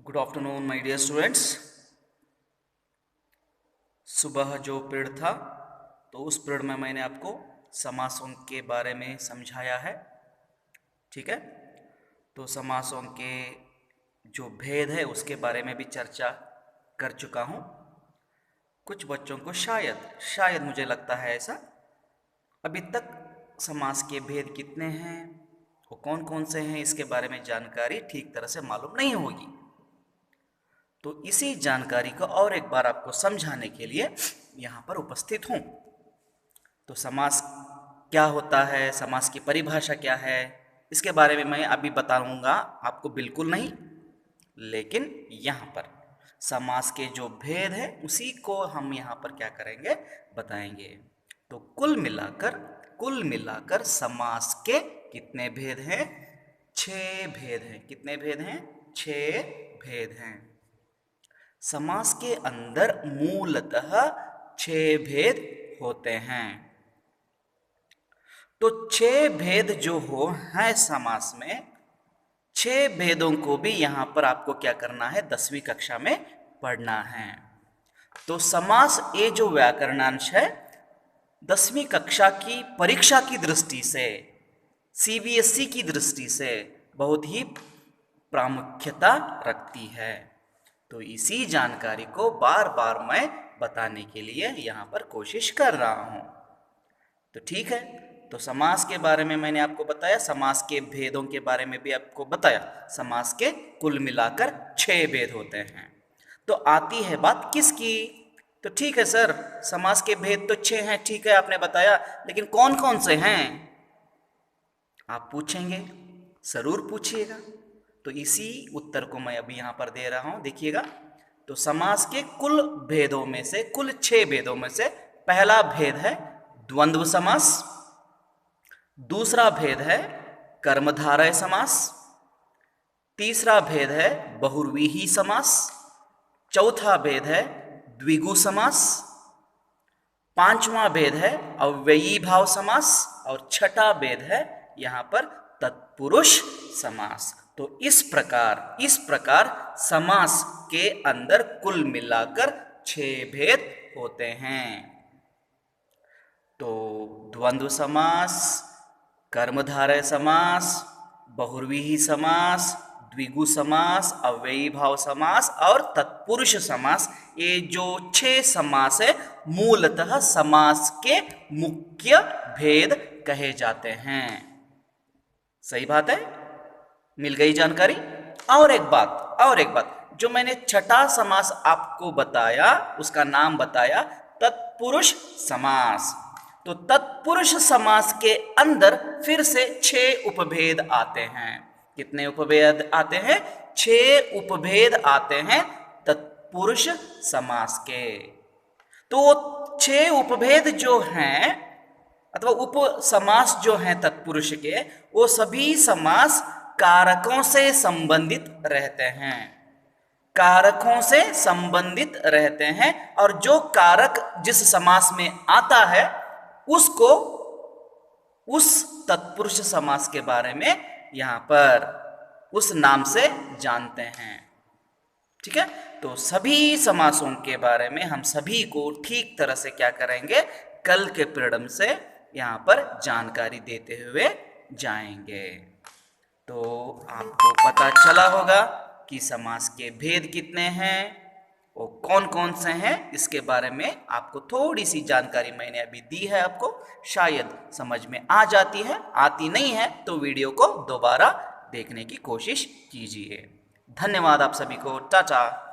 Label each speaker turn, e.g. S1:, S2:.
S1: Good afternoon my dear students. सुबह जो period था तो उस पीरियड में मैंने आपको समासों के बारे में समझाया है। ठीक है, तो समासों के जो भेद है उसके बारे में भी चर्चा कर चुका हूँ। कुछ बच्चों को शायद मुझे लगता है ऐसा अभी तक समास के भेद कितने हैं, वो कौन कौन से हैं, इसके बारे में जानकारी ठीक तरह से मालूम नहीं होगी। तो इसी जानकारी को और एक बार आपको समझाने के लिए यहाँ पर उपस्थित हूँ। तो समास क्या होता है, समास की परिभाषा क्या है, इसके बारे में मैं अभी बताऊंगा आपको, बिल्कुल नहीं, लेकिन यहाँ पर समास के जो भेद है उसी को हम यहाँ पर क्या करेंगे, बताएंगे। तो कुल मिलाकर समास के कितने भेद हैं? 6 भेद हैं। कितने भेद हैं? 6 भेद हैं। समास के अंदर मूलतः 6 भेद होते हैं। तो 6 भेद जो है समास में, 6 भेदों को भी यहां पर आपको क्या करना है, 10वीं कक्षा में पढ़ना है। तो समास ये जो व्याकरणांश है 10वीं कक्षा की परीक्षा की दृष्टि से, सीबीएसई की दृष्टि से बहुत ही प्रामुख्यता रखती है। तो इसी जानकारी को बार बार मैं बताने के लिए यहाँ पर कोशिश कर रहा हूँ। तो ठीक है, तो समास के बारे में मैंने आपको बताया, समास के भेदों के बारे में भी आपको बताया। समास के कुल मिलाकर 6 भेद होते हैं। तो आती है बात किसकी? तो ठीक है सर, समास के भेद तो 6 हैं, ठीक है आपने बताया, लेकिन कौन कौन से हैं आप पूछेंगे, जरूर पूछिएगा। तो इसी उत्तर को मैं अभी यहाँ पर दे रहा हूँ, देखिएगा। तो समास के कुल भेदों में से, कुल 6 भेदों में से पहला भेद है द्वंद्व समास, दूसरा भेद है कर्मधारय समास, तीसरा भेद है बहुव्रीहि समास, चौथा भेद है द्विगु समास, पांचवा भेद है अव्ययी भाव समास, और छठा भेद है यहाँ पर तत्पुरुष समास। तो इस प्रकार समास के अंदर कुल मिलाकर 6 भेद होते हैं। तो द्वंद्व समास, कर्मधारय समास, बहुव्रीहि समास, द्विगु समास, अव्ययी भाव समास और तत्पुरुष समास, ये जो 6 समास है मूलतः समास के मुख्य भेद कहे जाते हैं। सही बात है, मिल गई जानकारी। और एक बात जो मैंने छठा समास आपको बताया, उसका नाम बताया तत्पुरुष समास। तो तत्पुरुष समास के अंदर फिर से 6 उपभेद आते हैं। कितने उपभेद आते हैं? 6 उपभेद आते हैं तत्पुरुष समास के। तो 6 उपभेद जो हैं अथवा उप समास जो हैं तत्पुरुष के, वो सभी समास कारकों से संबंधित रहते हैं। कारकों से संबंधित रहते हैं, और जो कारक जिस समास में आता है उसको उस तत्पुरुष समास के बारे में यहां पर उस नाम से जानते हैं। ठीक है, तो सभी समासों के बारे में हम सभी को ठीक तरह से क्या करेंगे, कल के पीरियड से यहाँ पर जानकारी देते हुए जाएंगे। तो आपको पता चला होगा कि समास के भेद कितने हैं, वो कौन कौन से हैं, इसके बारे में आपको थोड़ी सी जानकारी मैंने अभी दी है। आपको शायद समझ में आ जाती है, आती नहीं है तो वीडियो को दोबारा देखने की कोशिश कीजिए। धन्यवाद आप सभी को, टाटा।